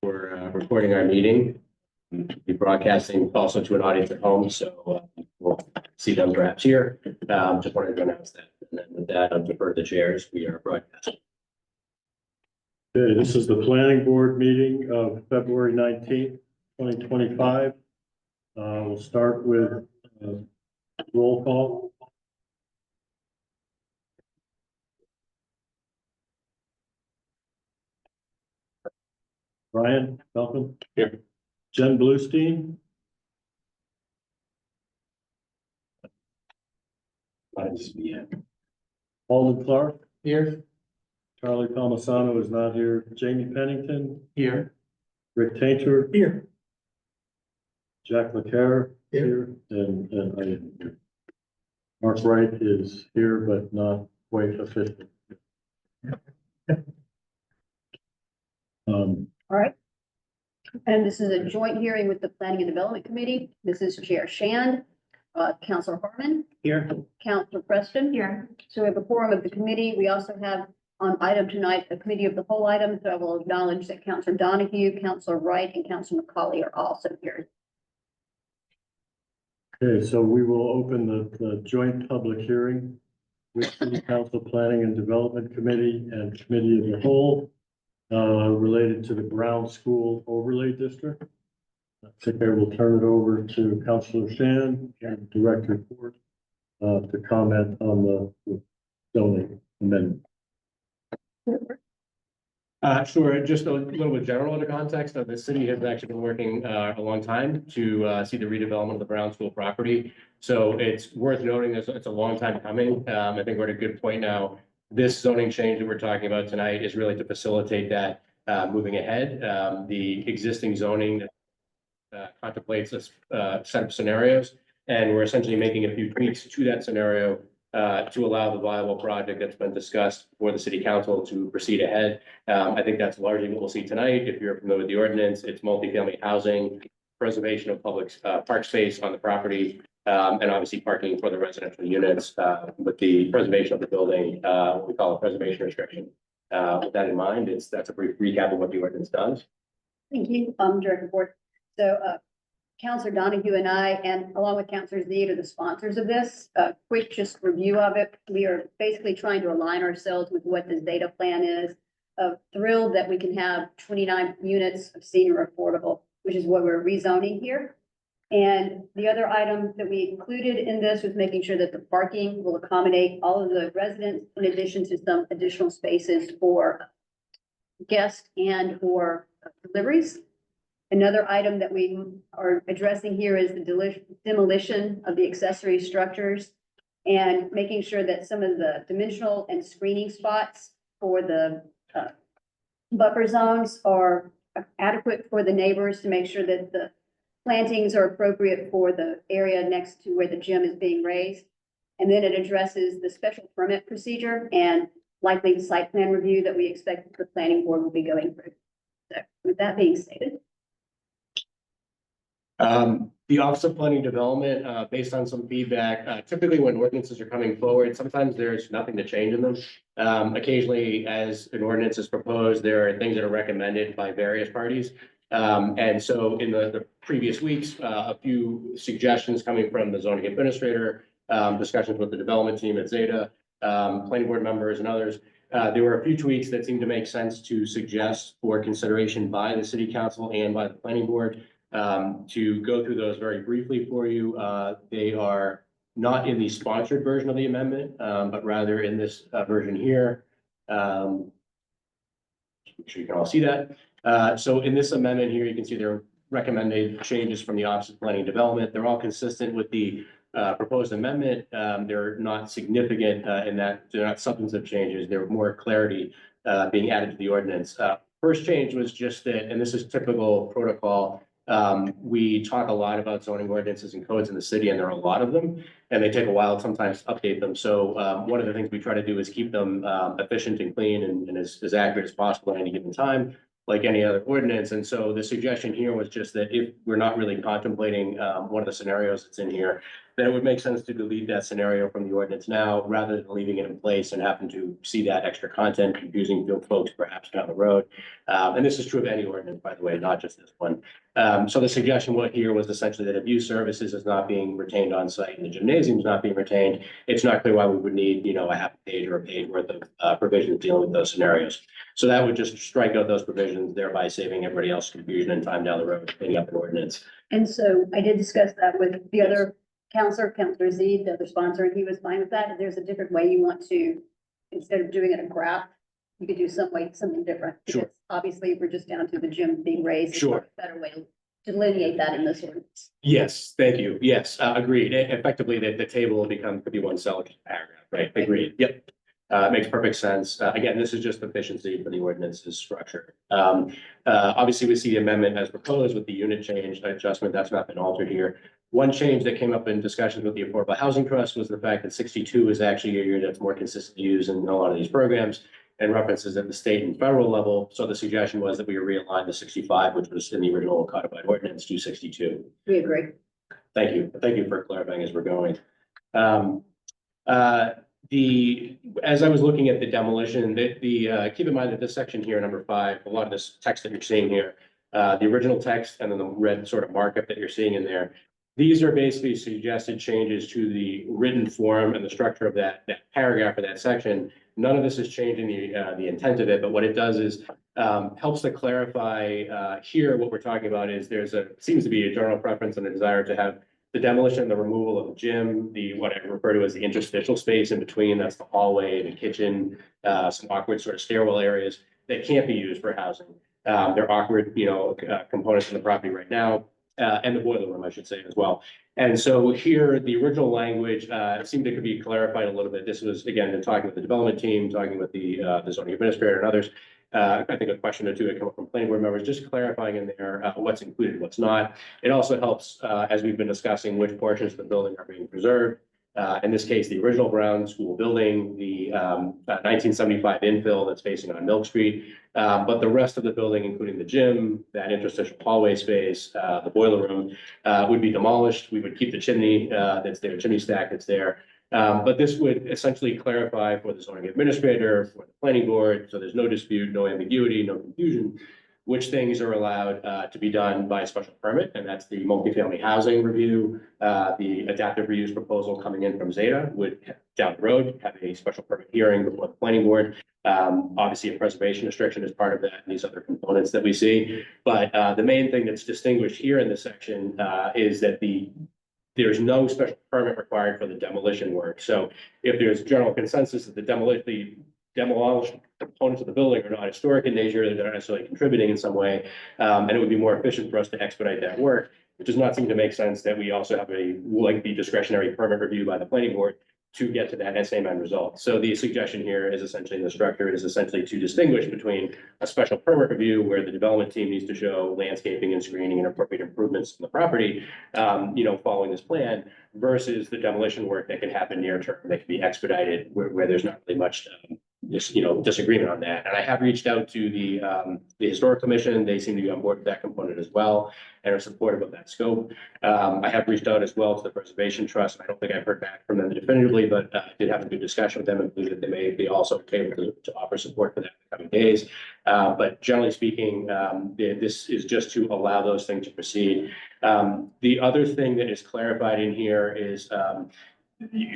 for recording our meeting. We'll be broadcasting also to an audience at home, so we'll see them perhaps here. Just wanted to announce that. And then with that, I'll defer the chairs. We are broadcasting. Okay, this is the planning board meeting of February 19th, 2025. We'll start with roll call. Brian, welcome. Here. Jen Bluestein. Alden Clark. Here. Charlie Palmisano is not here. Jamie Pennington. Here. Rick Tainter. Here. Jack LeCaire. Here. And I am here. Mark Wright is here, but not quite official. All right. And this is a joint hearing with the Planning and Development Committee. This is Chair Shand, Councilor Harmon. Here. Councilor Preston. Here. So we have a quorum of the committee. We also have on item tonight, a committee of the whole item. So I will acknowledge that Councilor Donahue, Councilor Wright, and Councilor McCauley are also here. Okay, so we will open the joint public hearing with the Council Planning and Development Committee and Committee of the Whole related to the Brown School Overlay District. I think I will turn it over to Councilor Shan and Director Ford to comment on the zoning amendment. Sure. Just a little bit general in the context of the city has actually been working a long time to see the redevelopment of the Brown School property. So it's worth noting that it's a long time coming. I think we're at a good point now. This zoning change that we're talking about tonight is really to facilitate that moving ahead. The existing zoning contemplates a set of scenarios, and we're essentially making a few tweaks to that scenario to allow the viable project that's been discussed for the city council to proceed ahead. I think that's largely what we'll see tonight. If you're familiar with the ordinance, it's multifamily housing, preservation of public park space on the property, and obviously parking for the residential units, with the preservation of the building, what we call a preservation restriction. With that in mind, that's a brief recap of what the ordinance does. Thank you, Director Ford. So Councilor Donahue and I, and along with Councilor Zede, are the sponsors of this. Quick just review of it. We are basically trying to align ourselves with what this data plan is. Thrilled that we can have 29 units of senior affordable, which is what we're rezoning here. And the other item that we included in this was making sure that the parking will accommodate all of the residents in addition to some additional spaces for guests and for deliveries. Another item that we are addressing here is the demolition of the accessory structures and making sure that some of the dimensional and screening spots for the buffer zones are adequate for the neighbors to make sure that the plantings are appropriate for the area next to where the gym is being raised. And then it addresses the special permit procedure and likely the site plan review that we expect the planning board will be going through. So with that being stated. The Office of Planning Development, based on some feedback, typically when ordinances are coming forward, sometimes there's nothing to change in them. Occasionally, as an ordinance is proposed, there are things that are recommended by various parties. And so in the previous weeks, a few suggestions coming from the zoning administrator, discussions with the development team at Zeta, planning board members and others. There were a few tweaks that seemed to make sense to suggest for consideration by the city council and by the planning board. To go through those very briefly for you, they are not in the sponsored version of the amendment, but rather in this version here. Make sure you can all see that. So in this amendment here, you can see there are recommended changes from the Office of Planning and Development. They're all consistent with the proposed amendment. They're not significant in that they're not substantive changes. They're more clarity being added to the ordinance. First change was just that, and this is typical protocol. We talk a lot about zoning ordinances and codes in the city, and there are a lot of them, and they take a while sometimes to update them. So one of the things we try to do is keep them efficient and clean and as accurate as possible at any given time, like any other ordinance. And so the suggestion here was just that if we're not really contemplating one of the scenarios that's in here, then it would make sense to delete that scenario from the ordinance now, rather than leaving it in place and having to see that extra content, confusing folks perhaps down the road. And this is true of any ordinance, by the way, not just this one. So the suggestion here was essentially that if youth services is not being retained on site and the gymnasium is not being retained, it's not clear why we would need, a half page or a page worth of provisions dealing with those scenarios. So that would just strike out those provisions, thereby saving everybody else confusion and time down the road, cleaning up an ordinance. And so I did discuss that with the other Counselor Z, the other sponsor, and he was fine with that. If there's a different way you want to, instead of doing it in a graph, you could do something different. Sure. Because obviously, if we're just down to the gym being raised. Sure. It's a better way to delineate that in this ordinance. Yes, thank you. Yes, agreed. Effectively, the table could be one cell paragraph, right? Agreed. Yep. Makes perfect sense. Again, this is just efficiency for the ordinance's structure. Obviously, we see the amendment as proposed with the unit change adjustment. That's not been altered here. One change that came up in discussions with the Affordable Housing Trust was the fact that 62 is actually a year that's more consistently used in a lot of these programs and references at the state and federal level. So the suggestion was that we realign the 65, which was in the original codified ordinance, to 62. We agree. Thank you. Thank you for clarifying as we're going. As I was looking at the demolition, keep in mind that this section here, number 5, a lot of this text that you're seeing here, the original text and then the red sort of markup that you're seeing in there, these are basically suggested changes to the written form and the structure of that paragraph or that section. None of this is changing the intent of it, but what it does is helps to clarify here what we're talking about is seems to be a general preference and a desire to have the demolition and the removal of the gym, what I refer to as the interstitial space in between, that's the hallway, the kitchen, some awkward sort of stairwell areas that can't be used for housing. They're awkward, components in the property right now, and the boiler room, I should say, as well. And so here, the original language seemed to be clarified a little bit. This was, again, in talking with the development team, talking with the zoning administrator and others. I think a question or two that come up from planning board members, just clarifying in there what's included, what's not. It also helps, as we've been discussing, which portions of the building are being preserved. In this case, the original Brown School building, the 1975 infill that's facing on Milk Street, but the rest of the building, including the gym, that interstitial hallway space, the boiler room, would be demolished. We would keep the chimney that's there, chimney stack that's there. But this would essentially clarify for the zoning administrator, for the planning board, so there's no dispute, no ambiguity, no confusion, which things are allowed to be done by a special permit, and that's the multifamily housing review. The adaptive reuse proposal coming in from Zeta would, down the road, have a special permit hearing before the planning board. Obviously, a preservation restriction is part of that, and these other components that we see. But the main thing that's distinguished here in this section is that there's no special permit required for the demolition work. So if there's general consensus that the demolished components of the building are not historic in nature, they're not necessarily contributing in some way, and it would be more efficient for us to expedite that work. It does not seem to make sense that we also have a lengthy discretionary permit review by the planning board to get to that same end result. So the suggestion here is essentially, the structure is essentially to distinguish between a special permit review where the development team needs to show landscaping and screening and appropriate improvements in the property, following this plan, versus the demolition work that can happen near term, that can be expedited where there's not really much disagreement on that. And I have reached out to the Historic Commission. They seem to be on board with that component as well and are supportive of that scope. I have reached out as well to the Preservation Trust. I don't think I've heard back from them definitively, but I did have a good discussion with them and believe that they may be also able to offer support for that in the coming days. But generally speaking, this is just to allow those things to proceed. The other thing that is clarified in here is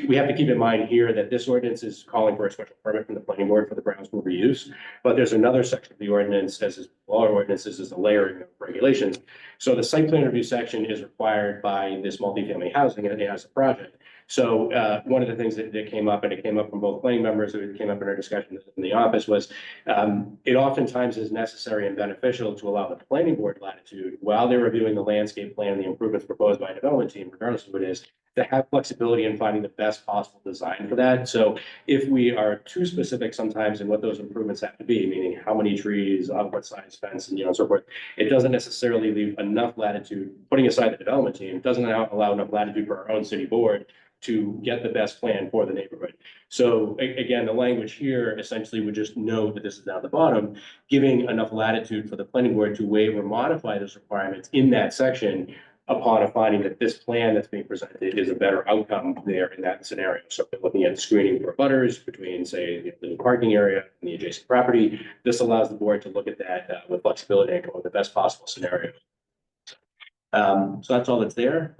we have to keep in mind here that this ordinance is calling for a special permit from the planning board for the Brown School reuse, but there's another section of the ordinance, as is all our ordinances, is the layering of regulations. So the site plan review section is required by this multifamily housing and as a project. So one of the things that came up, and it came up from both planning members, it came up in our discussion in the office, was it oftentimes is necessary and beneficial to allow the planning board latitude while they're reviewing the landscape plan and the improvements proposed by a development team, regardless of who it is, to have flexibility in finding the best possible design for that. So if we are too specific sometimes in what those improvements have to be, meaning how many trees, on what size fence, and so forth, it doesn't necessarily leave enough latitude, putting aside the development team, doesn't allow enough latitude for our own city board to get the best plan for the neighborhood. So again, the language here essentially would just note that this is down at the bottom, giving enough latitude for the planning board to waive or modify those requirements in that section upon a finding that this plan that's being presented is a better outcome there in that scenario. So if they're looking at screening for butters between, say, the parking area and the adjacent property, this allows the board to look at that with flexibility and go with the best possible scenario. So that's all that's there.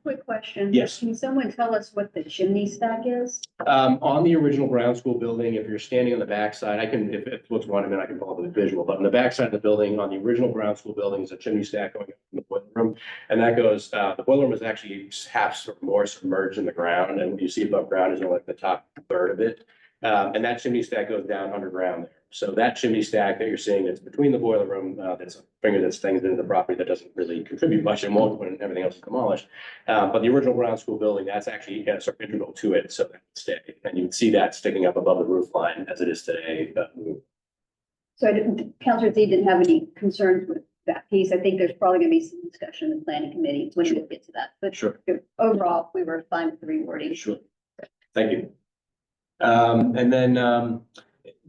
Quick question. Yes. Can someone tell us what the chimney stack is? On the original ground school building, if you're standing on the backside, I can, if it looks one minute, I can pull up the visual, but on the backside of the building, on the original ground school building is a chimney stack going up from the boiler room. And that goes, the boiler room is actually half or more submerged in the ground, and what you see above ground is only like the top third of it. And that chimney stack goes down underground there. So that chimney stack that you're seeing that's between the boiler room, that's a finger that's things into the property that doesn't really contribute much and won't when everything else is demolished. But the original ground school building, that's actually sort of integral to it, so that would stay. And you would see that sticking up above the roof line as it is today. So Councilor Z didn't have any concerns with that piece. I think there's probably gonna be some discussion in the planning committee when we get to that. But Sure. overall, we were fine with the rewording. Sure. Thank you. And then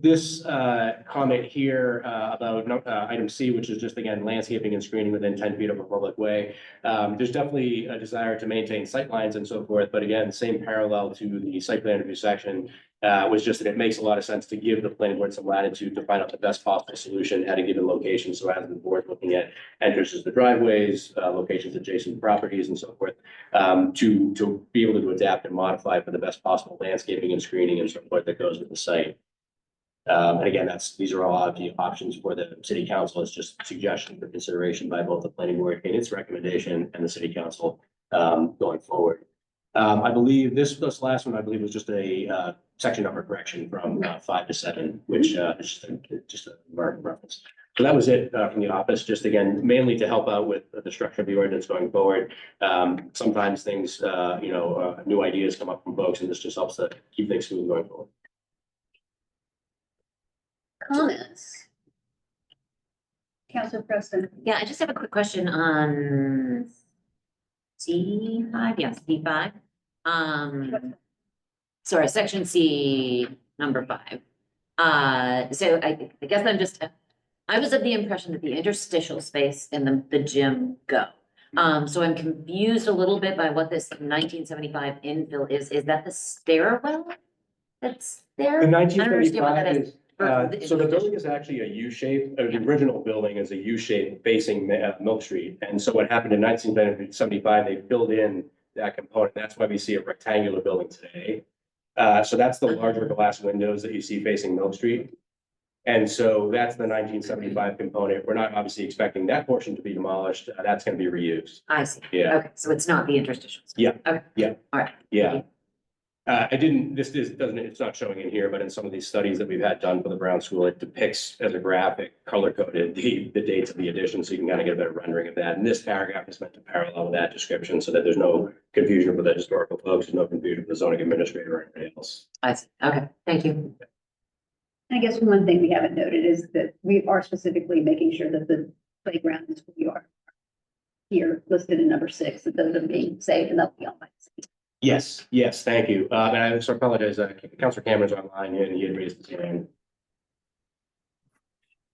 this comment here about item C, which is just again landscaping and screening within 10 feet of a public way. There's definitely a desire to maintain sightlines and so forth, but again, same parallel to the site plan review section was just that it makes a lot of sense to give the planning board some latitude to find out the best possible solution at a given location. So as the board looking at entrances to driveways, locations adjacent to properties and so forth, to be able to adapt and modify for the best possible landscaping and screening and so forth that goes with the site. And again, these are all the options for the city council. It's just suggestion for consideration by both the planning board and its recommendation and the city council going forward. I believe this last one, I believe, was just a section number correction from 5 to 7, which is just a reference. So that was it from the office, just again, mainly to help out with the structure of the ordinance going forward. Sometimes things, new ideas come up from folks, and this just helps to keep things smooth going forward. Comments? Councilor Preston. Yeah, I just have a quick question on C5, yes, C5. Sorry, section C, number 5. So I guess I was of the impression that the interstitial space in the gym go. So I'm confused a little bit by what this 1975 infill is. Is that the stairwell that's there? The I don't understand what that 1975 is. is, so the building is actually a U shape. The original building is a U shape facing Milk Street. And so what happened in 1975, they filled in that component. That's why we see a rectangular building today. So that's the larger glass windows that you see facing Milk Street. And so that's the 1975 component. We're not obviously expecting that portion to be demolished. That's going to be reused. I see. Yeah. Okay, so it's not the interstitial space. Yeah. Okay. Yeah. All right. Yeah. It's not showing in here, but in some of these studies that we've had done for the Brown School, it depicts as a graphic, color coded the dates of the addition, so you can kind of get a better rendering of that. And this paragraph is meant to parallel that description so that there's no confusion for the historical folks, there's no confusion for the zoning administrator or anybody else. I see. Okay, thank you. I guess one thing we haven't noted is that we are specifically making sure that the playgrounds we are here listed in number 6, that those are being saved and they'll be on my screen. Yes, thank you. And I so apologize, Councilor Cameron's online and he had raised his hand.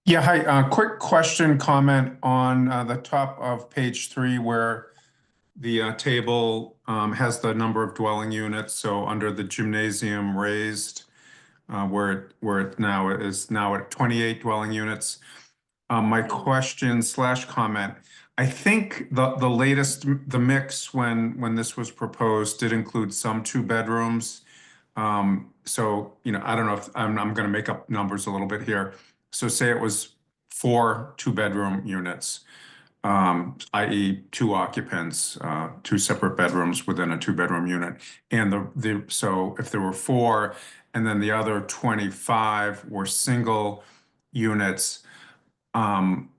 Yeah, hi, quick question, comment on the top of page 3 where the table has the number of dwelling units. So under the gymnasium raised, where it now is at 28 dwelling units. My question / comment, I think the latest, the mix when this was proposed did include some 2 bedrooms. So, I don't know if I'm going to make up numbers a little bit here. So say it was 4 2-bedroom units, i.e. 2 occupants, 2 separate bedrooms within a 2-bedroom unit. And so if there were 4 and then the other 25 were single units, 1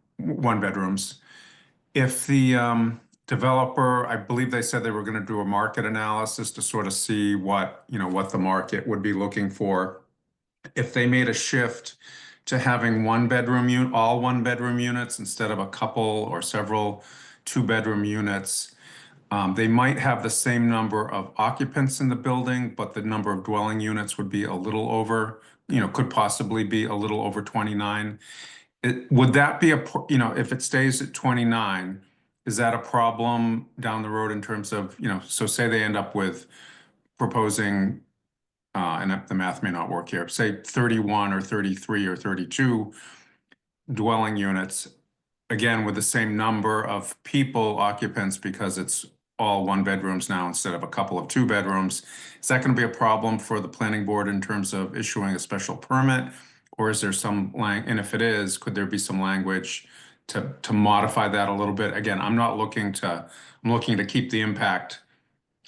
bedrooms. If the developer, I believe they said they were going to do a market analysis to sort of see what the market would be looking for. If they made a shift to having 1-bedroom unit, all 1-bedroom units instead of a couple or several 2-bedroom units, they might have the same number of occupants in the building, but the number of dwelling units would be a little over, could possibly be a little over 29. Would that be if it stays at 29, is that a problem down the road in terms of, so say they end up with proposing, and the math may not work here, say 31 or 33 or 32 dwelling units, again, with the same number of people, occupants, because it's all one bedrooms now instead of a couple of two bedrooms. Is that going to be a problem for the planning board in terms of issuing a special permit? Or is there some and if it is, could there be some language to modify that a little bit? Again, I'm looking to keep the impact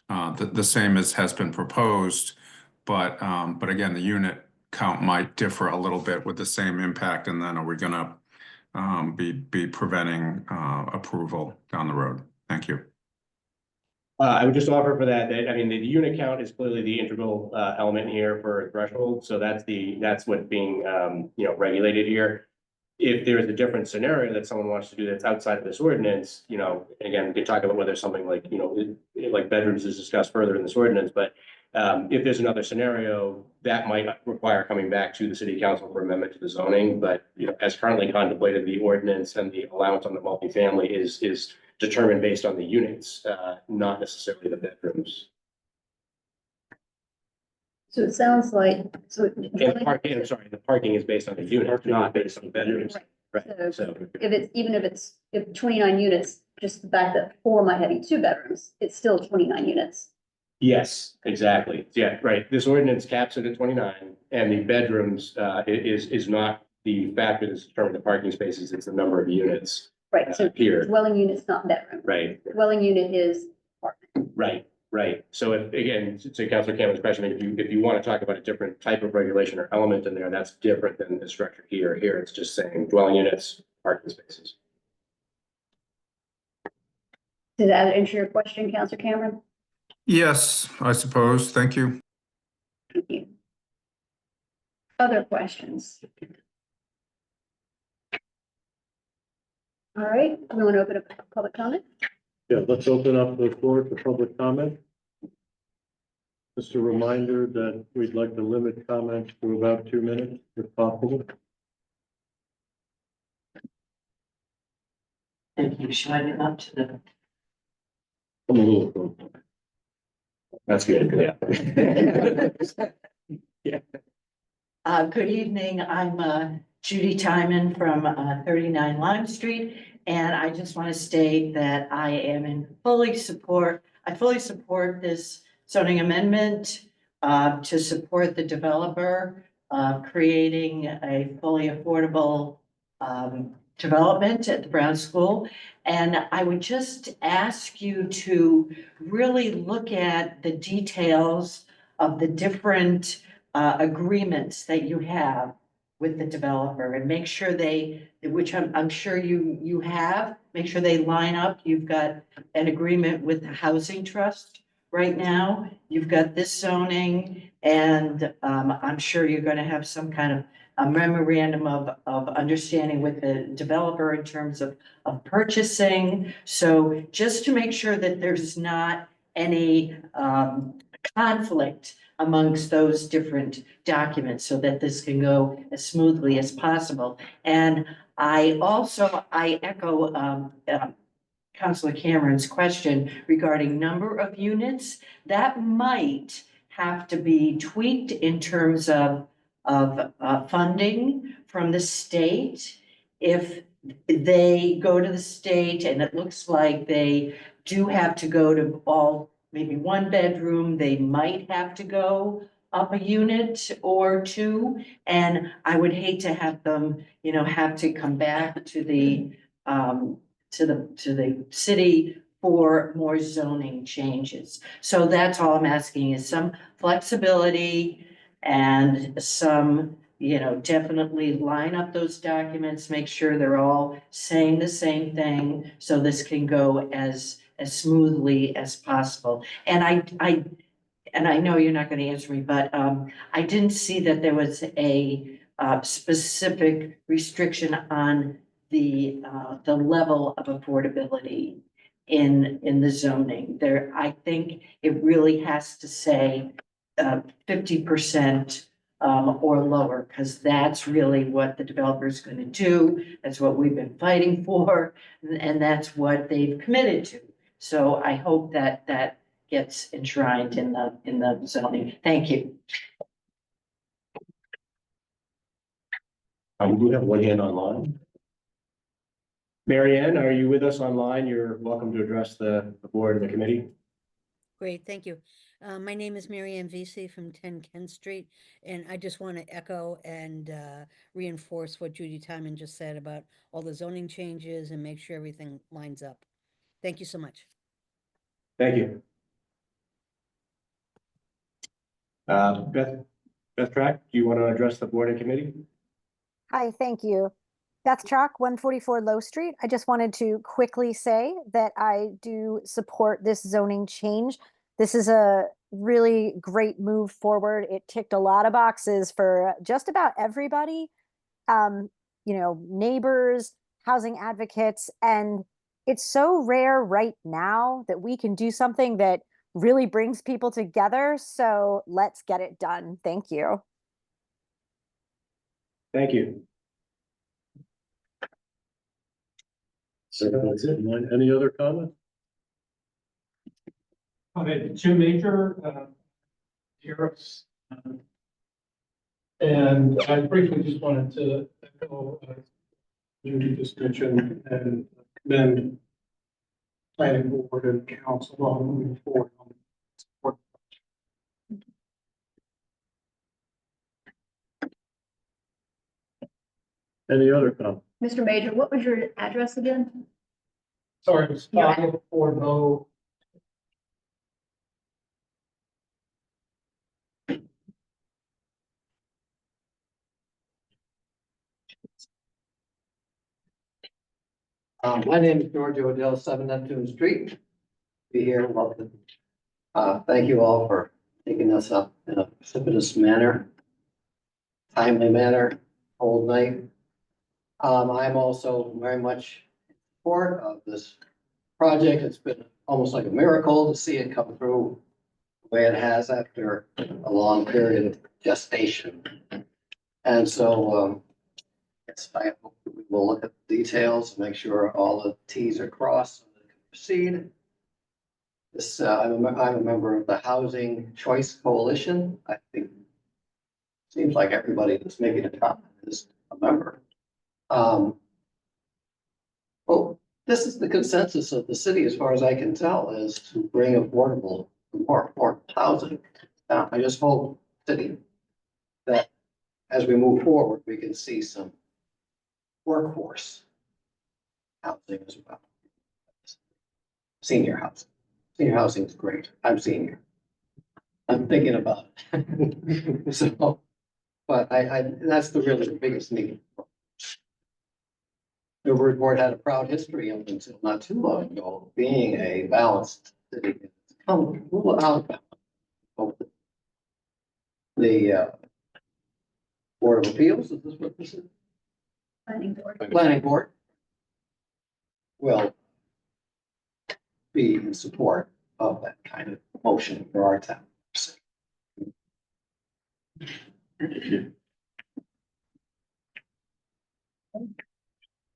the same as has been proposed, but again, the unit count might differ a little bit with the same impact, and then are we gonna be preventing approval down the road? Thank you. I would just offer for that, I mean, the unit count is clearly the integral element here for threshold, so that's what's being regulated here. If there is a different scenario that someone wants to do that's outside of this ordinance, again, we can talk about whether something like, like bedrooms is discussed further in this ordinance, but if there's another scenario, that might require coming back to the city council for amendment to the zoning, but as currently contemplated, the ordinance and the allowance on the multifamily is determined based on the units, not necessarily the bedrooms. So it sounds like, And parking, I'm sorry, the parking is based on the unit, not based on the bedrooms. Right. Right, So so, if 29 units, just the fact that 4 might have 2 bedrooms, it's still 29 units. yes, exactly. Yeah, right. This ordinance caps it at 29, and the bedrooms is not the factor that's determining the parking spaces, it's the number of units Right, so here. dwelling unit's not bedroom. Right, Dwelling unit is apartment. right. So if, again, to Councilor Cameron's question, if you want to talk about a different type of regulation or element in there, that's different than the structure here. Here, it's just saying dwelling units, parking spaces. Did that answer your question, Councilor Cameron? Yes, I suppose. Thank you. Thank you. Other questions? All right, we want to open up public comment? Yeah, let's open up the floor to public comment. Just a reminder that we'd like to limit comments to about 2 minutes if possible. Thank you. Should I move up to the? I'm a little. That's good, yeah. Good evening. I'm Judy Timon from 39 Lime Street. And I just want to state that I fully support this zoning amendment to support the developer creating a fully affordable development at the Brown School. And I would just ask you to really look at the details of the different agreements that you have with the developer and make sure which I'm sure you have, make sure they line up. You've got an agreement with the Housing Trust right now. You've got this zoning, and I'm sure you're going to have some kind of a memorandum of understanding with the developer in terms of purchasing. So just to make sure that there's not any conflict amongst those different documents so that this can go as smoothly as possible. And I echo Councilor Cameron's question regarding number of units. That might have to be tweaked in terms of funding from the state. If they go to the state and it looks like they do have to go to all maybe 1 bedroom, they might have to go up a unit or 2. And I would hate to have them, have to come back to the city for more zoning changes. So that's all I'm asking is some flexibility and some, definitely line up those documents, make sure they're all saying the same thing. So this can go as smoothly as possible. And I know you're not going to answer me, but I didn't see that there was a specific restriction on the level of affordability in the zoning. There, I think it really has to say 50% or lower, because that's really what the developer is going to do. That's what we've been fighting for, and that's what they've committed to. So I hope that that gets enshrined in the zoning. Thank you. We do have one hand online. Mary Ann, are you with us online? You're welcome to address the board and the committee. Great, thank you. My name is Mary Ann Vesey from 10 Kent Street, and I just want to echo and reinforce what Judy Timon just said about all the zoning changes and make sure everything lines up. Thank you so much. Thank you. Beth Track, do you want to address the board and committee? Hi, thank you. Beth Chalk, 144 Low Street. I just wanted to quickly say that I do support this zoning change. This is a really great move forward. It ticked a lot of boxes for just about everybody, neighbors, housing advocates, and it's so rare right now that we can do something that really brings people together. So let's get it done. Thank you. Thank you. So that's it. Any other comments? Okay, Jim Major, Europe's, and I briefly just wanted to echo Judy just mentioned and commend planning board and council on moving forward on support. Any other comments? Mr. Major, what was your address again? Sorry, it's 540. My name is George Odell, 7 Neptune Street. Be here, welcome. Thank you all for taking us up in a precipitous manner, timely manner, cold night. I'm also very much in support of this project. It's been almost like a miracle to see it come through the way it has after a long period of gestation. And so, yes, I hope we will look at the details, make sure all the Ts are crossed so that it can proceed. This, I'm a member of the Housing Choice Coalition. I think seems like everybody that's making a comment is a member. Well, this is the consensus of the city, as far as I can tell, is to bring affordable, more affordable housing. I just hope, city, that as we move forward, we can see some workforce housing as well. Senior housing. Senior housing is great. I'm senior. I'm thinking about it. So, but that's the really biggest need. Newburyport had a proud history up until not too long ago, being a balanced city. It's come a little out of the Board of Appeals, is this what this is? Planning board. Planning board will be in support of that kind of motion for our town.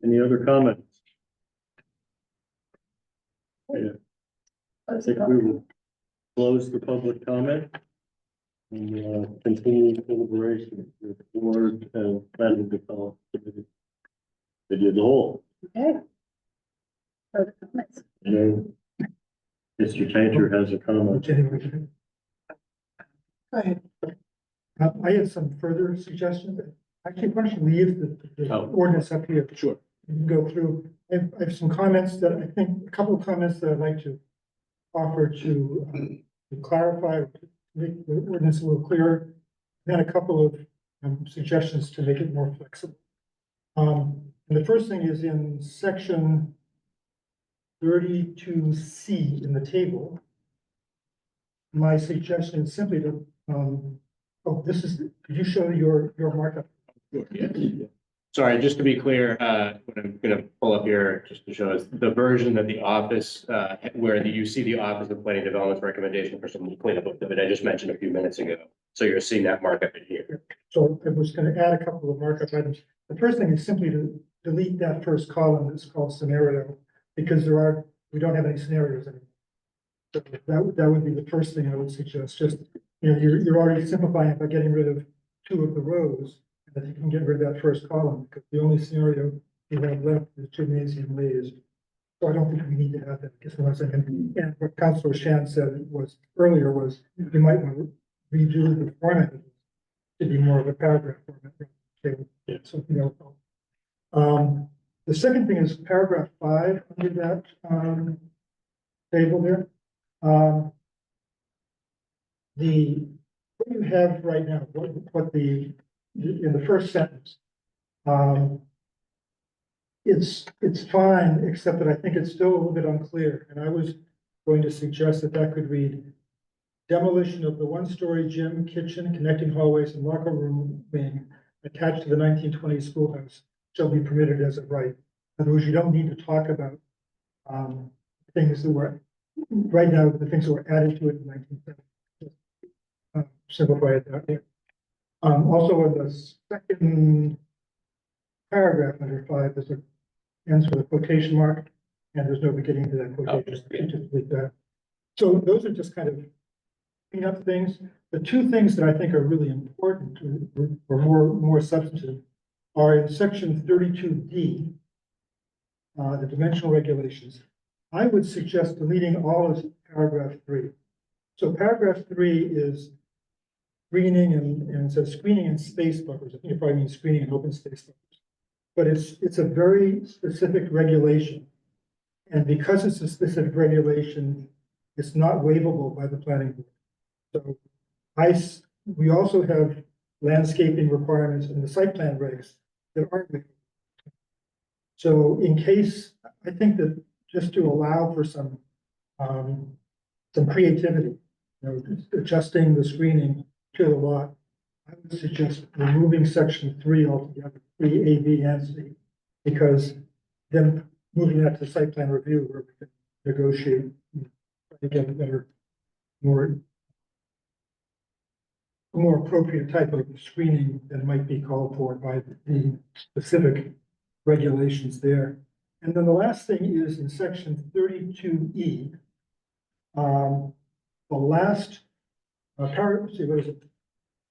Any other comments? Yeah, I think we will close the public comment and continue deliberation with the board and planning development committee. They did the whole. Okay. Further comments? Mr. Tainter has a comment. Go ahead. I had some further suggestions. Actually, why don't you leave the Oh. ordinance up here? Sure. You can go through. I have some comments that I think, a couple of comments that I'd like to offer to clarify, to make the ordinance a little clearer. Then a couple of suggestions to make it more flexible. And the first thing is in section 32C in the table. My suggestion is simply to, could you show your markup? Sorry, just to be clear, what I'm gonna pull up here just to show us the version that the office, where you see the Office of Planning Development's recommendation for some cleanup of it I just mentioned a few minutes ago. So you're seeing that markup in here. So I was gonna add a couple of markup items. The first thing is simply to delete that first column that's called scenario, because we don't have any scenarios anymore. So that would be the first thing I would suggest, just, you're already simplifying it by getting rid of two of the rows. And if you can get rid of that first column, because the only scenario you have left is gymnasium raised. So I don't think we need to have that, I guess what I'm saying. And what Councilor Shan said earlier was, you might want to redo the format to be more of a paragraph format. Okay, Yeah. so, the second thing is paragraph 5 under that, table there. What you have right now, in the first sentence, it's fine, except that I think it's still a little bit unclear, and I was going to suggest that could read demolition of the one-story gym, kitchen, connecting hallways and locker room wing attached to the 1920s schoolhouse shall be permitted as a right. In other words, you don't need to talk about, things that were, right now, the things that were added to it in 1970. Simplify it that way. Also in the second paragraph under 5, there's ends with a quotation mark, and there's no beginning to that quotation. Just delete that. So those are just kind of clean up things. The two things that I think are really important or more substantive are in section 32D, the dimensional regulations. I would suggest deleting all of paragraph 3. So paragraph 3 is screening and it says screening and space buffers. I think it probably means screening and open space buffers. But it's a very specific regulation. And because it's a specific regulation, it's not waivable by the planning board. So we also have landscaping requirements in the site plan regs that aren't waivable. So in case, I think that just to allow for some creativity, adjusting the screening to the lot, I would suggest removing section 3 altogether, 3A, B, and C, because then moving that to site plan review where we can negotiate to get a better, more appropriate type of screening that might be called for by the specific regulations there. And then the last thing is in section 32E, the last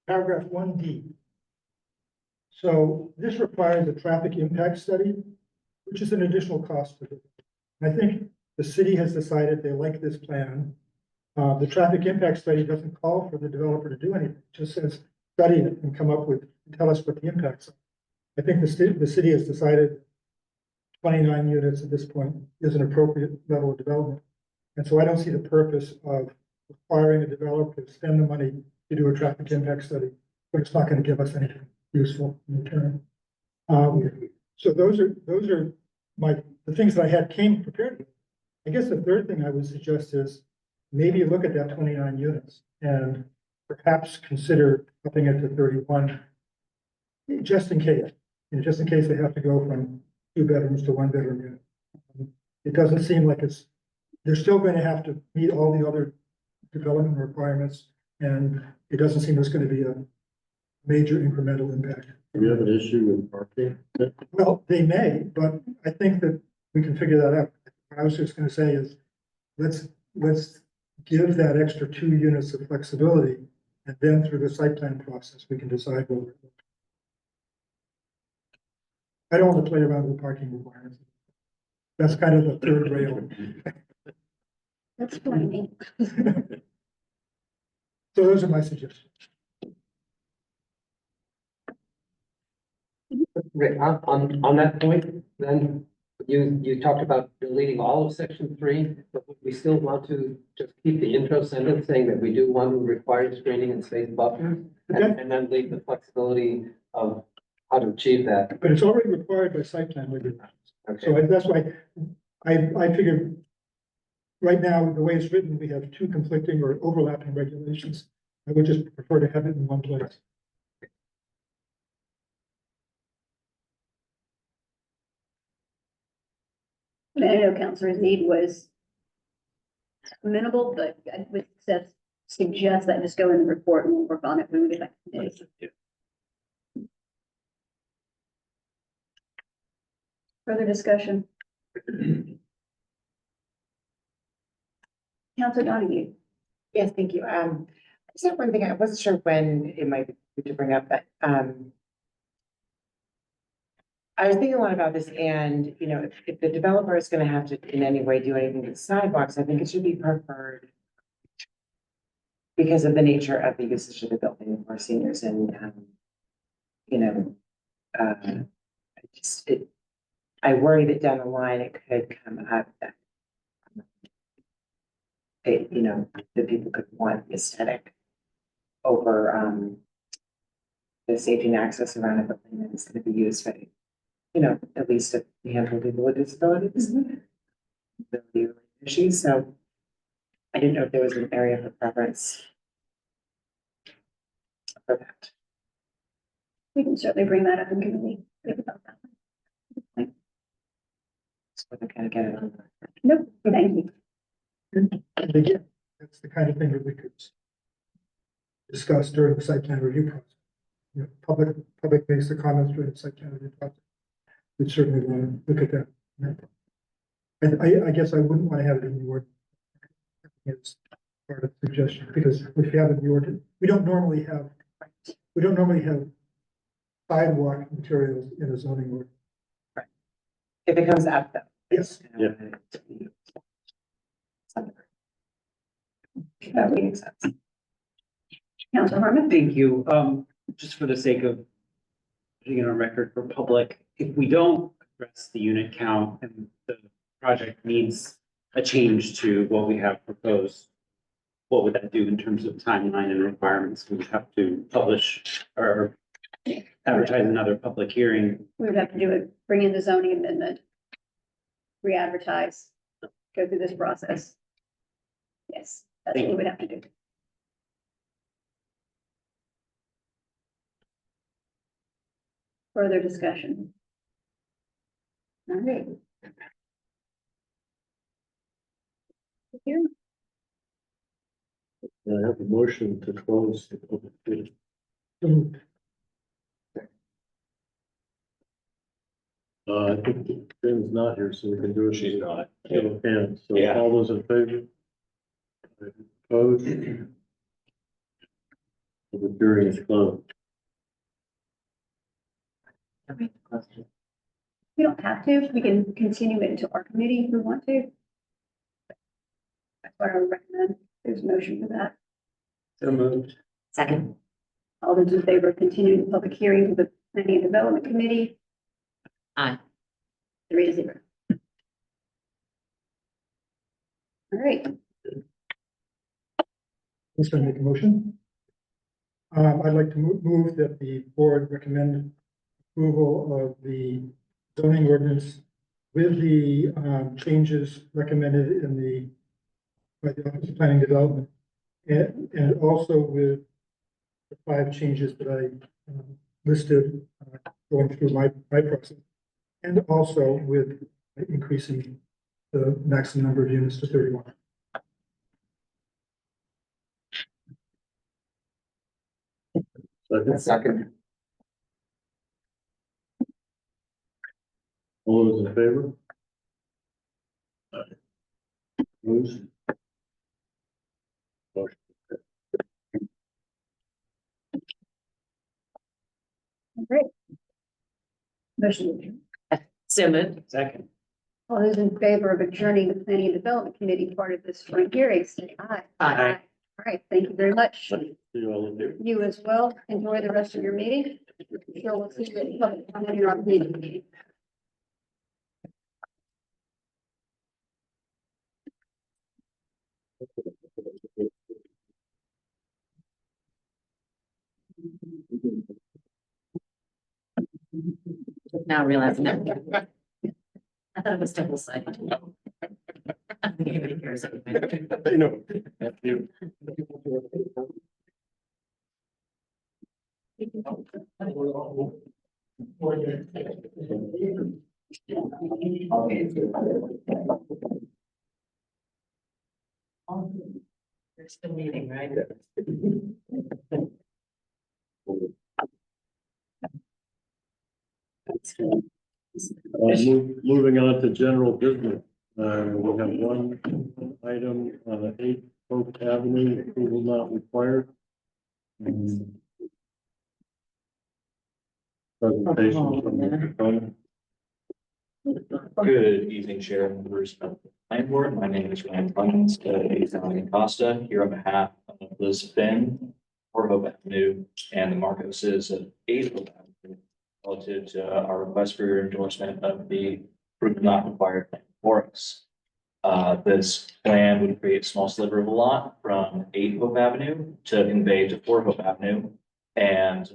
paragraph 1D. So this requires a traffic impact study, which is an additional cost to it. And I think the city has decided they like this plan. The traffic impact study doesn't call for the developer to do anything, it just says study it and come up with, tell us what the impacts are. I think the city has decided 29 units at this point is an appropriate level of development. And so I don't see the purpose of requiring a developer to spend the money to do a traffic impact study, but it's not going to give us anything useful in return. So those are the things that I had came prepared with. I guess the third thing I would suggest is maybe look at that 29 units and perhaps consider upping it to 31, just in case, they have to go from 2 bedrooms to 1 bedroom unit. It doesn't seem like they're still going to have to meet all the other development requirements, and it doesn't seem there's going to be a major incremental impact. Do we have an issue with parking? Well, they may, but I think that we can figure that out. What I was just going to say is, let's give that extra 2 units of flexibility, and then through the site plan process, we can decide what we're. I don't want to play around with parking requirements. That's kind of the third rail. That's funny. So those are my suggestions. Rick, on that point, then you talked about deleting all of section 3, but we still want to just keep the intro sentence saying that we do want to require screening and space buffers, and then leave the flexibility of how to achieve that. But it's already required by site plan regulations. Okay. So that's why I figured right now, the way it's written, we have 2 conflicting or overlapping regulations. I would just prefer to have it in one place. I know Councilor Need was amenable, but I would suggest that just go in the report and we'll work on it when we get back. to committee. Further discussion? Counselor Donahue? Yes, thank you. I just have one thing. I wasn't sure when it might be good to bring up, but I was thinking a lot about this, and you know, if the developer is going to have to in any way do anything with sidewalks, I think it should be preferred because of the nature of the usage of the building for seniors, and you know, I worry that down the line it could come up that you know, that people could want aesthetic over the safety and access around a building that is going to be used by, you know, at least a handful of people with disabilities, mobility issues. So I didn't know if there was an area for preference for that. We can certainly bring that up in committee. Think about that. So we can kind of get it on. Nope, thank you. And again, that's the kind of thing that we could discuss during the site plan review process. You know, public makes the comments during the site plan review process. We'd certainly want to look at that. And I guess I wouldn't want to have it in the ordinance. It's part of the suggestion, because if you have it in the ordinance, we don't normally have sidewalk materials in a zoning ordinance. If it comes up though. Yes. Yeah. That would make sense. Counselor Harmon? Thank you. Just for the sake of putting it on record for public, if we don't address the unit count and the project needs a change to what we have proposed, what would that do in terms of timeline and requirements? We would have to publish or advertise another public hearing. We would have to do it, bring in the zoning amendment, re-advertise, go through this process. Yes, that's what we would have to do. Further discussion? All right. Here, I have a motion to close the public hearing. I think Ben's not here, so we can do it. She's not. And so Yeah. all those in favor? Opposed? The hearing is closed. we don't have to, we can continue it into our committee if we want to. That's what I would recommend. There's a motion for that. So moved. Second. All those in favor of continuing the public hearing to the Planning and Development Committee? Aye. 3-0. All right, Who's going to make a motion? I'd like to move that the board recommend approval of the zoning ordinance with the changes recommended in by the Office of Planning and Development, and also with the 5 changes that I listed going through my process, and also with increasing the maximum number of units to 31. Second. All those in favor? Opposed? Motion. great. Motion. So moved. Second. All those in favor of adjourning the Planning and Development Committee part of this joint hearing, say aye. Aye. All right, thank you very much. See you all in there. You as well. Enjoy the rest of your meeting. Sure, we'll see you at public comment in our meeting. Now realizing that. I thought it was double sided. I don't think anybody cares. I know. Thank you. It's the meeting, right? Moving on to general business, we have one item, 8 Oak Avenue, approval not required. Presentation from the proponent. Good evening, Chair and members of the planning board. My name is Ryan Clemens, Italian Costa, here on behalf of Liz Finn, Port Hope Avenue, and the Marcoses of 8 Hope Avenue, relative to our request for your endorsement of the approval not required plan for us. This plan would create a small sliver of a lot from 8 Hope Avenue to convey to 4 Hope Avenue and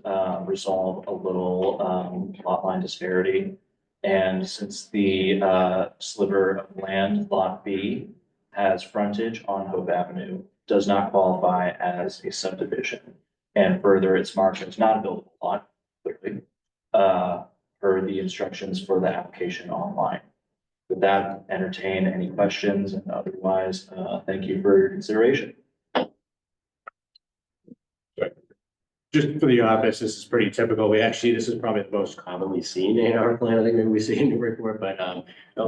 resolve a little lot line disparity. And since the sliver of land, lot B, has frontage on Hope Avenue, does not qualify as a subdivision. And further, it's marked as not a buildable lot, clearly, per the instructions for the application online. With that, entertain any questions, and otherwise, thank you for your consideration. Just for the office, this is pretty typical. This is probably the most commonly seen in our plan. I think maybe we see in Newburyport, but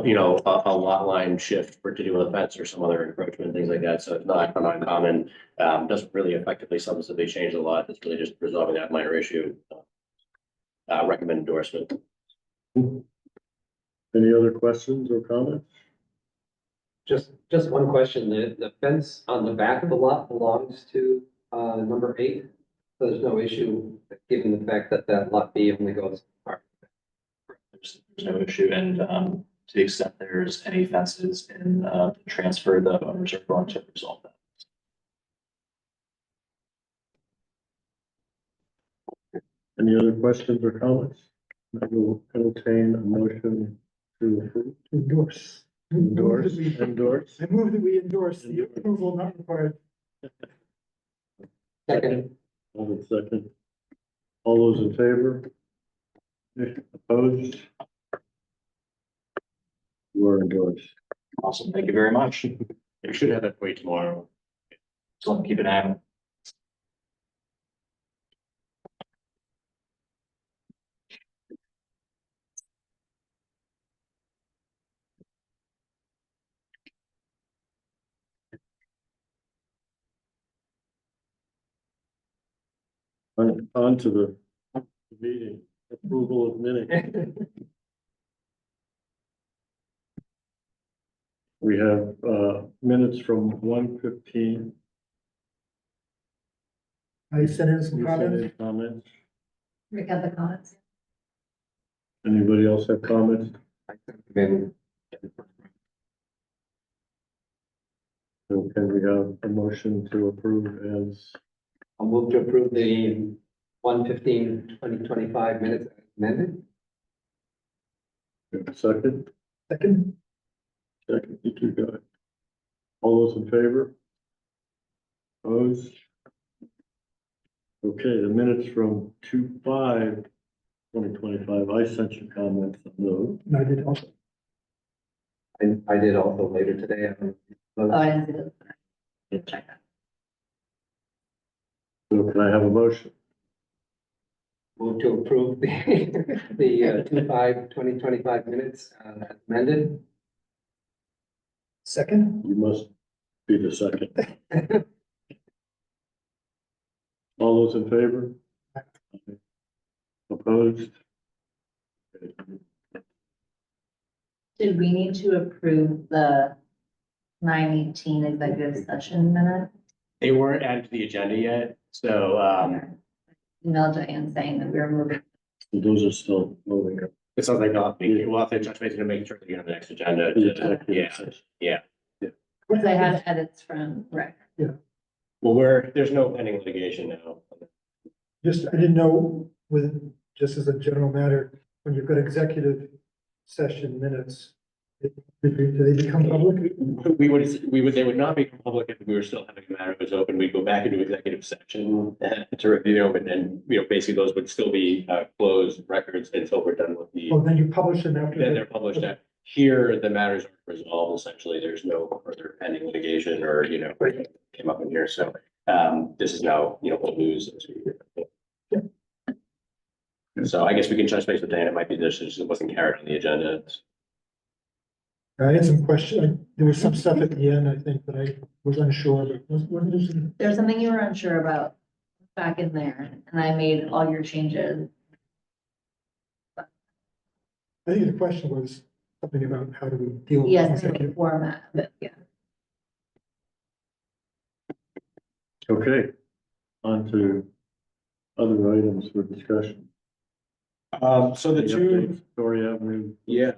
you know, a lot line shift for to do with a fence or some other encroachment, things like that. So it's not uncommon. Doesn't really effectively substantively change the lot. It's really just resolving that minor issue. Recommend endorsement. Any other questions or comments? Just one question. The fence on the back of the lot belongs to number 8. So there's no issue, given the fact that that lot B only goes. There's no issue, and to the extent there's any fences in the transfer, the owners are going to resolve that. Any other questions or comments? I will entertain a motion to approve. Endorse. Endorse. I move that we endorse the approval not required. Second. Hold a second. All those in favor? Opposed? You are endorsed. Awesome, thank you very much. You should have that for you tomorrow. So keep an eye on it. On to the meeting, approval of minutes. We have minutes from 1:15. I sent in some comments. Comments. We got the comments. Anybody else have comments? So can we have a motion to approve as I'll move to approve the 1/15/2025 minutes as amended. second? Second, Second, you two got it. All those in favor? Opposed? Okay, the minutes from 2/5/2025. I sent you comments on those. and I did also. I did also later today. Oh, I didn't see those. Good check. So can I have a motion? Move to approve the 2/5/2025 minutes as amended. Second, You must be the second. All those in favor? Opposed? Did we need to approve the 9/18 executive session minute? They weren't added to the agenda yet, so Email Diane saying that we were moving. Those are still moving. it sounds like we'll have to touch base to make sure that you have the next agenda. Yeah. Because I had edits from Rick. Well, there's no pending litigation now. just, I didn't know with, just as a general matter, when you've got executive session minutes, do they become public? They would not become public if we were still having a matter that was open. We'd go back into executive section to review them, and then, basically those would still be closed records until we're done with Oh, then you publish them after. then they're published here, the matters are resolved. Essentially, there's no further pending litigation or, came up in here. So, this is now, old news. So I guess we can touch base with Dan. It might be this, it wasn't carried on the agenda. I had some question, there was some stuff at the end, I think, that I was unsure, but what is it? There's something you were unsure about back in there, and I made all your changes. I think the question was something about how do we deal with Yes, the executive. format, but yeah. Okay, on to other items for discussion. So the Any two, updates? Story Avenue. yeah.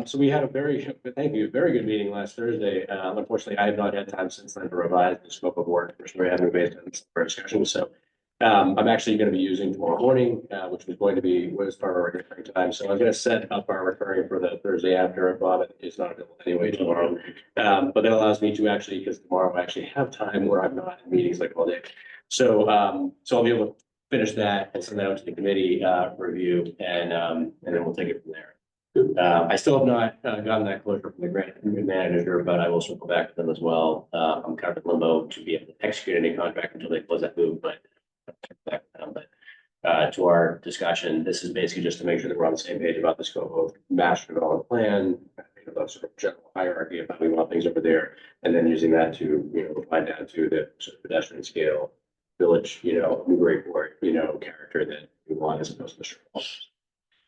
So we had a very good meeting last Thursday. Unfortunately, I have not had time since then to revise the scope of work for Story Avenue based on for discussion. So I'm actually going to be using tomorrow morning, which was part of our recurring time. So I'm going to set up our recurring for the Thursday after if Bob is not available anyway tomorrow. But that allows me to actually, because tomorrow I actually have time where I'm not in meetings like all day. So I'll be able to finish that and send that out to the committee review, and then we'll take it from there. I still have not gotten that closure from the grant manager, but I will circle back to them as well. I'm kind of in limbo to be able to execute any contract until they close that move, but to our discussion, this is basically just to make sure that we're on the same page about the scope of master development plan, about sort of general hierarchy of how we want things over there, and then using that to, apply down to the sort of pedestrian scale village, Newburyport, character that we want as opposed to the short homes.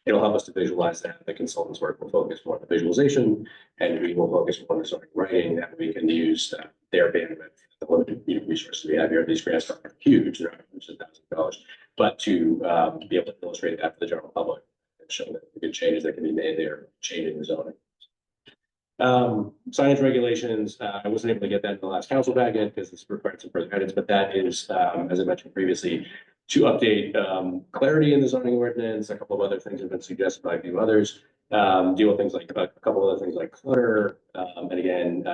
It'll help us to visualize that. The consultants' work will focus more on the visualization, and we will focus more on the sort of writing that we can use their bandwidth, the limited resources we have here. These grants are huge, they're hundreds of thousands of dollars, but to be able to illustrate that for the general public and show that the good changes that can be made there, changing the zoning. Signage regulations, I wasn't able to get that in the last council packet because it's required some further edits, but that is, as I mentioned previously, to update clarity in the zoning ordinance. A couple of other things have been suggested by a few others. Deal with things like a couple of other things like clutter, and again,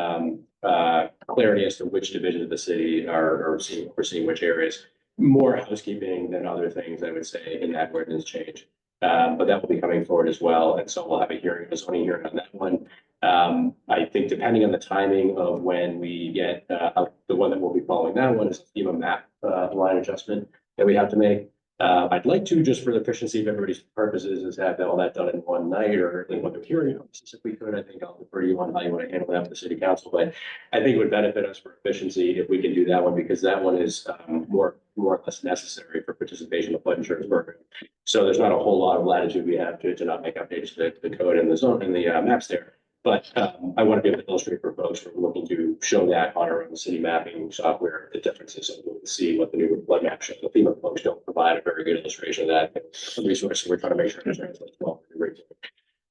clarity as to which divisions of the city are overseeing which areas. More housekeeping than other things, I would say, in that ordinance change. But that will be coming forward as well, and so we'll have a zoning hearing on that one. I think depending on the timing of when we get the one that we'll be following, that one is FEMA map line adjustment that we have to make. I'd like to, just for the efficiency of everybody's purposes, is have all that done in one night or in one hearing. If we could, I think I'll defer to you on how you want to handle that with the city council, but I think it would benefit us for efficiency if we can do that one, because that one is more or less necessary for participation in the flood insurance program. So there's not a whole lot of latitude we have to not make updates to the code and the zone and the maps there. But I want to be able to illustrate for folks who are looking to show that on our own city mapping software, the differences, so we can see what the new flood map shows. The FEMA folks don't provide a very good illustration of that. The resource, we're trying to make sure it translates well.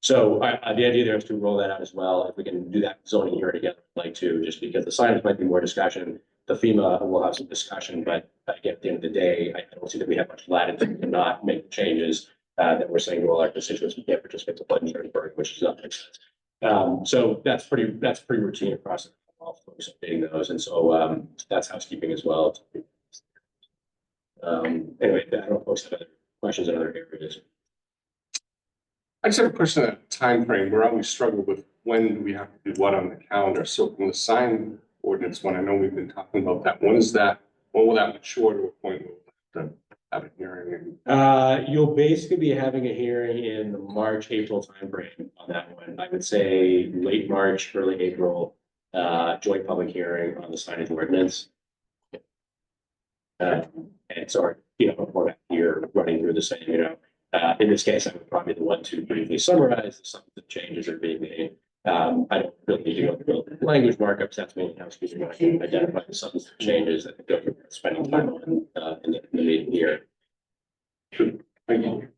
So the idea there is to roll that out as well. If we can do that zoning here together, I'd like to, just because the signage might be more discussion. The FEMA will have some discussion, but again, at the end of the day, I don't see that we have much latitude to not make changes that we're saying to all our constituents we can't participate in the flood insurance program, which does not make sense. So that's pretty routine across all folks updating those. And so, that's housekeeping as well. Anyway, I don't know if folks have other questions in other areas. I just have a question on time frame. We're always struggle with when do we have to do what on the calendar. So from the sign ordinance one, I know we've been talking about that. When will that mature to a point where we'll have to have a hearing? You'll basically be having a hearing in the March-April timeframe on that one. I would say late March, early April, joint public hearing on the signage ordinance. And so, format here running through the same, in this case, I would probably be the one to briefly summarize some of the changes that are being made. I don't really need to go through the language markups. That's mainly housekeeping. I can identify the substance changes that go through spending time on in the meeting here. Thank you.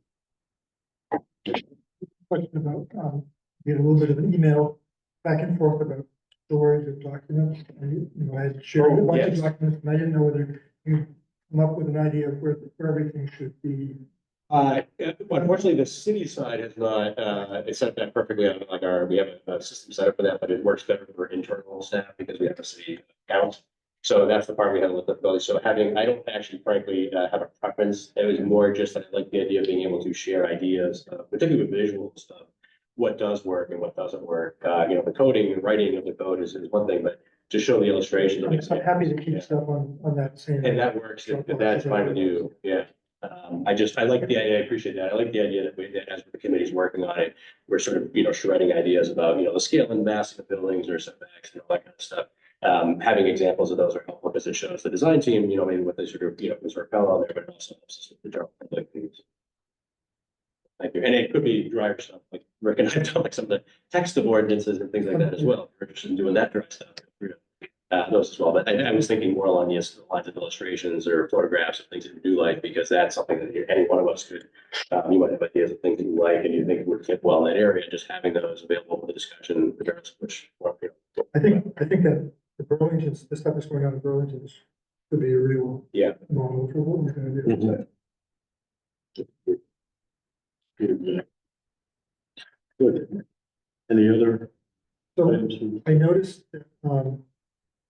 Question about, we had a little bit of an email back and forth about storage of documents. And, I had shared a bunch of documents, and I didn't know whether you come up with an idea of where everything should be. Unfortunately, the city side has not, it's set up that perfectly on we have a system set up for that, but it works better for internal staff because we have a city account. So that's the part we have a little difficulty. So I don't actually frankly have a preference. It was more just that I like the idea of being able to share ideas, particularly with visual stuff, what does work and what doesn't work. The coding and writing of the code is one thing, but to show the illustrations of I'm happy to examples. keep stuff on that same. And that works, if that's fine with you, yeah. I like the idea, I appreciate that. I like the idea that as the committee's working on it, we're sort of, shredding ideas about, the scale and mass of the buildings or setbacks and all that kind of stuff. Having examples of those are helpful because it shows the design team, maybe what they sort of, sort of fell on there, but it also helps us with the general public things. Thank you. And it could be drier stuff, like Rick and I've done like some of the text of ordinances and things like that as well. We're interested in doing that dry stuff. Those as well, but I was thinking more along the lines of illustrations or photographs of things that you do like, because that's something that any one of us could, you might have ideas of things that you like and you think would fit well in that area, just having those available for the discussion, regardless of which, I think that the Burlington's, the stuff that's going on in Burlington could be a real model for what we're gonna do. Good. Any other So items? I noticed that,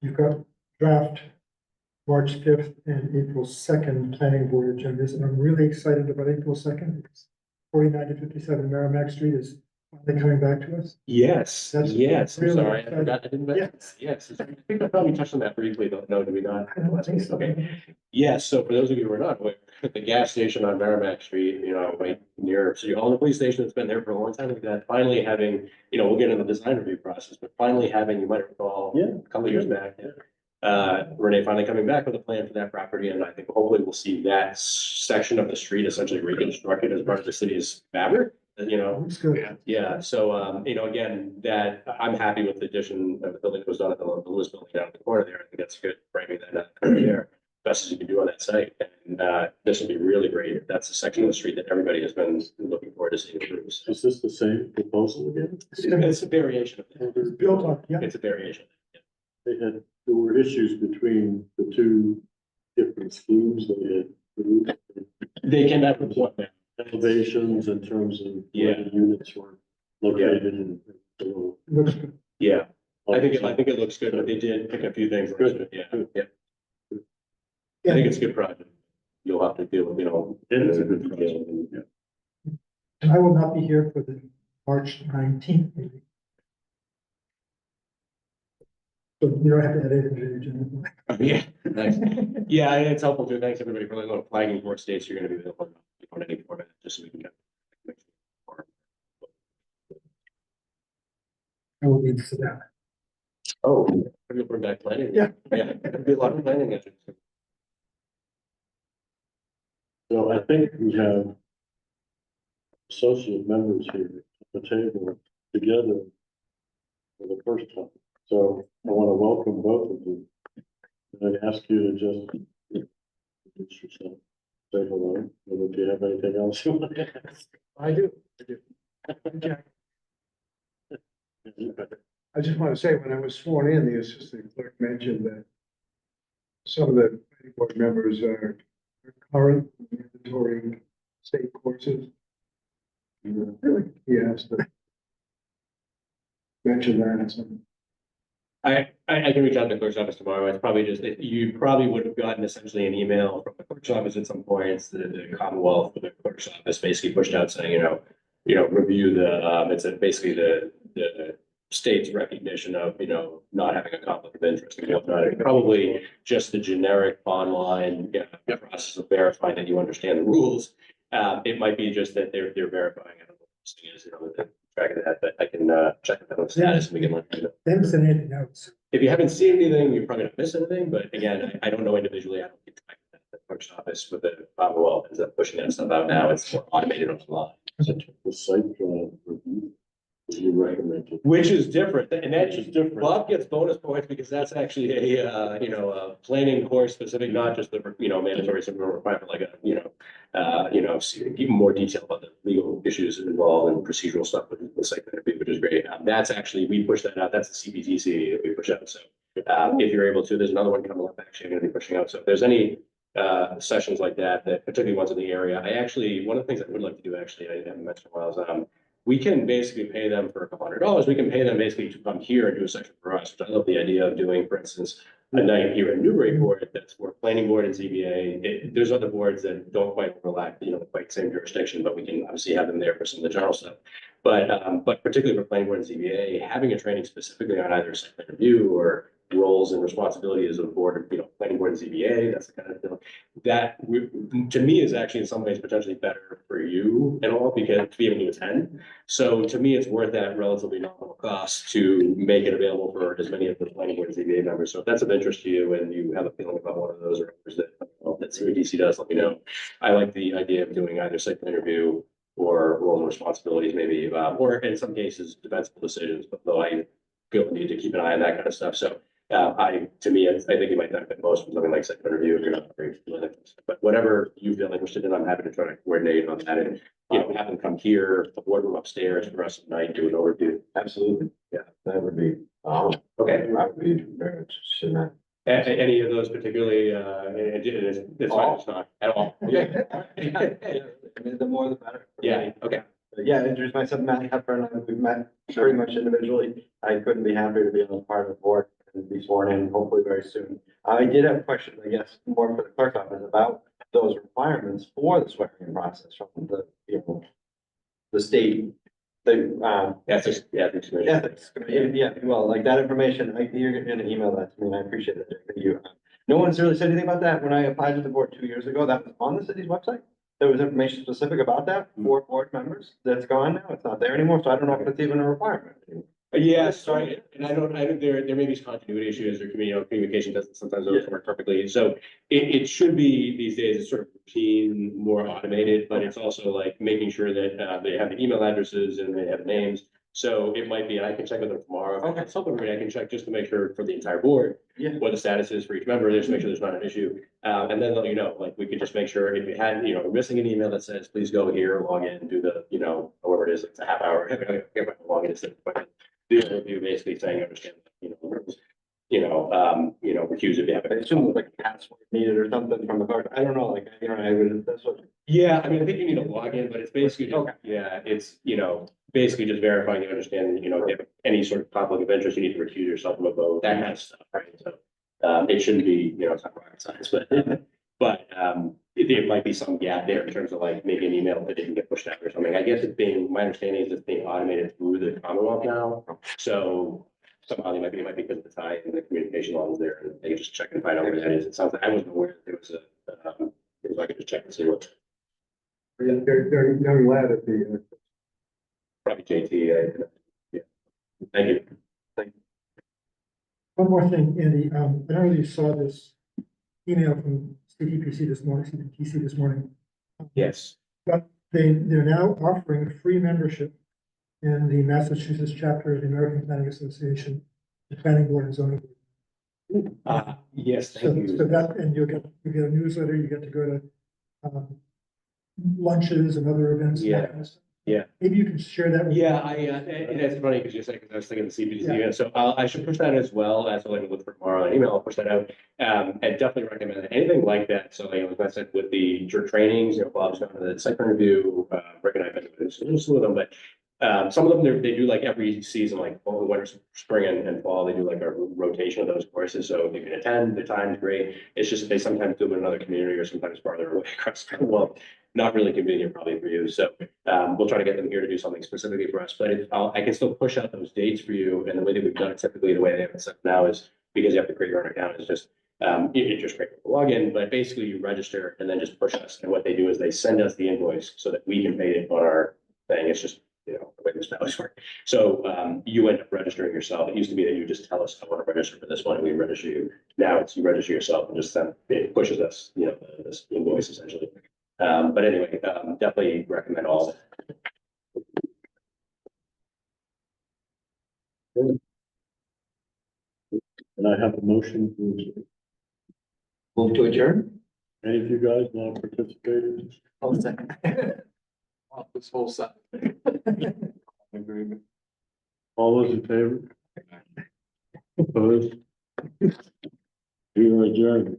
you've got draft March 5th and April 2nd planning board agendas, and I'm really excited about April 2nd. Because 49 to 57 Merrimack Street is finally coming back to us. Yes, That's yes, I'm really sorry, I exciting. forgot, I didn't mention, yes, I think I probably touched on that briefly, don't know, did we not? I don't think so. Okay. Yes, so for those of you who are not aware, the gas station on Merrimack Street, right near City Hall, the police station that's been there for a long time, like that, finally having, we'll get into the design review process, but finally having, you might recall, a couple of years back, Renee finally coming back with a plan for that property, and I think hopefully we'll see that section of the street essentially reconstructed as part of the city's fabric. Looks good. Yeah, so, again, that I'm happy with the addition of the building that was done at the Lewis building down at the corner there. I think that's good, framing that up there, best as you can do on that site. And, this would be really great if that's the section of the street that everybody has been looking forward to seeing through. So Is this the same proposal again? it's a variation of that. It's built on, yeah. It's a variation. There were issues between the two different schemes they had produced. They came back with what now? Elevations in terms of where the units were located and. Looks good. Yeah, I think it looks good, but they did pick a few things. Good. Yeah. I think it's a good project. You'll have to deal with, It is a good project. And I will not be here for the March 19th meeting. So you don't have to add anything to the agenda. Yeah, nice. Yeah, and it's helpful too. Thanks everybody for flagging for what states you're gonna be available on any format, just so we can get. I will need to sit down. Oh, you'll bring back planning. Yeah. Yeah, there'll be a lot of planning. So I think we have associate members here at the table together for the first time. So I want to welcome both of you. And I ask you to just introduce yourself, say hello, and if you have anything else you want to ask. I do. I just want to say, when I was sworn in, the assistant clerk mentioned that some of the planning board members are current mandatory state courses. He asked to mention that and something. I can reach out to the clerk's office tomorrow. It's probably just, you probably would have gotten essentially an email from the clerk's office at some points, the Commonwealth, the clerk's office basically pushed out saying, review the, it's basically the state's recognition of, not having a conflict of interest and whatnot. It's probably just the generic online process of verifying that you understand the rules. It might be just that they're verifying. I don't know what this thing is, the track of that, but I can check it on the status and we can let you know. They haven't said anything else. If you haven't seen anything, you're probably not missing anything, but again, I don't know individually. I don't keep track of that. The clerk's office with the Commonwealth ends up pushing that stuff out now. It's more automated online. The site plan review, as you recommended. Which is different, and that Which is different. Bob gets bonus points because that's actually a planning course specific, not just the, mandatory similar requirement, like even more detail about the legal issues involved and procedural stuff with the site plan review, which is great. That's actually, we push that out. That's the CPTC that we push out. So if you're able to, there's another one coming up actually I'm going to be pushing out. So if there's any sessions like that, particularly ones in the area, one of the things I would like to do actually, I haven't mentioned in a while, is we can basically pay them for $200. We can pay them basically to come here and do a section for us, which I love the idea of doing, for instance, a night here in Newburyport, that's for planning board and ZBA. There's other boards that don't quite overlap, quite same jurisdiction, but we can obviously have them there for some of the general stuff. But particularly for planning board and ZBA, having a training specifically on either site plan review or roles and responsibilities of the board, planning board and ZBA, that's the kind of thing. That to me is actually in some ways potentially better for you and all, because to be able to attend. So to me, it's worth that relatively nominal cost to make it available for as many of the planning board and ZBA members. So if that's of interest to you and you have a feeling about one of those or others that CBDC does, let me know. I like the idea of doing either site plan review or roles and responsibilities, maybe, or in some cases, defensible decisions, but though I feel the need to keep an eye on that kind of stuff. So to me, I think you might benefit most from something like site plan review if you're not very familiar with this. But whatever you feel interested in, I'm happy to try to coordinate on that and, have them come here, the boardroom upstairs for us tonight, do an overview. Absolutely. Yeah. That would be, Okay. I would be very interested in that. Any of those particularly, it's fine, it's not at all. Okay. The more the better. Yeah, okay. Yeah, introduce myself, Matt Hepburn, we've met very much individually. I couldn't be happier to be on part of the board and be sworn in hopefully very soon. I did have a question, I guess, more for the clerk's office about those requirements for the swearing in process from the, the state. Ethics, Ethics, yeah, well, like that information, you're gonna email that to me, and I appreciate it, thank you. No one's really said anything about that. When I applied to the board 2 years ago, that was on the city's website. There was information specific about that for board members. That's gone now. It's not there anymore, so I don't know if it's even a requirement. Yeah, sorry, and I don't, there may be some continuity issues or communication doesn't sometimes always work perfectly. So it should be these days, it's sort of routine, more automated, but it's also like making sure that they have the email addresses and they have names. So it might be, and I can check with them tomorrow. If it's something I can check just to make sure for the entire board, what the status is for each member, just to make sure there's not an issue. And then let you know, like we could just make sure if we had, we're missing an email that says, please go here, log in, do the, however it is, it's a half hour, log in, the overview basically saying, understand, recuse if you have. I assume like a password needed or something from the card. I don't know, like, I would, that's what. Yeah, I mean, I think you need to log in, but it's basically, it's, basically just verifying you understand, if you have any sort of conflict of interest, you need to recuse yourself from a vote, that kind of stuff, right? So, it shouldn't be, it's not rocket science, but there might be some gap there in terms of like maybe an email that didn't get pushed out or something. I guess my understanding is it's being automated through the Commonwealth now. So somehow it might be because of the tie and the communication levels there, and they can just check and find out where that is. It sounds like I wasn't aware that there was if I could just check and see what. Very glad at the. Probably JT. Yeah. Thank you. One more thing, Andy, I don't know if you saw this email from CTPC this morning, CTPC this morning. Yes. But they're now offering free membership in the Massachusetts chapter of the American Planning Association, the Planning Board and Zoning Board. Yes, So thank you. that, and you get a newsletter, you get to go to lunches and other events. and that kind of stuff. Yeah. Maybe you can share that with. Yeah, and that's funny because you said, because I was thinking the CBDC, Yeah. so I should push that as well, as like look for tomorrow, an email, I'll push that out. And definitely recommend anything like that, so like I said, with the trainings, Bob's gone to the site plan review, Rick and I have been to some of them, but some of them, they do like every season, like fall, winter, spring and fall, they do like a rotation of those courses, so if you can attend, the time's great. It's just that they sometimes do it in another community or sometimes farther away across the world. Not really convenient probably for you, so we'll try to get them here to do something specifically for us, but I can still push out those dates for you, and the way that we've done it typically, the way they have it set now is because you have to create your own account, is just you just create a login, but basically you register and then just push us, and what they do is they send us the invoice so that we can pay it on our thing. It's just the way this values work. So you end up registering yourself. It used to be that you just tell us, I want to register for this one, and we register you. Now it's you register yourself and just send, it pushes us, this invoice essentially. But anyway, definitely recommend all. And I have a motion to, Move to adjourn? any of you guys want to participate? I'll second. This whole set. Agreement. All those in favor? Opposed? We are adjourned.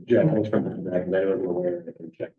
Yeah, thanks for coming back. I wasn't aware. I can check.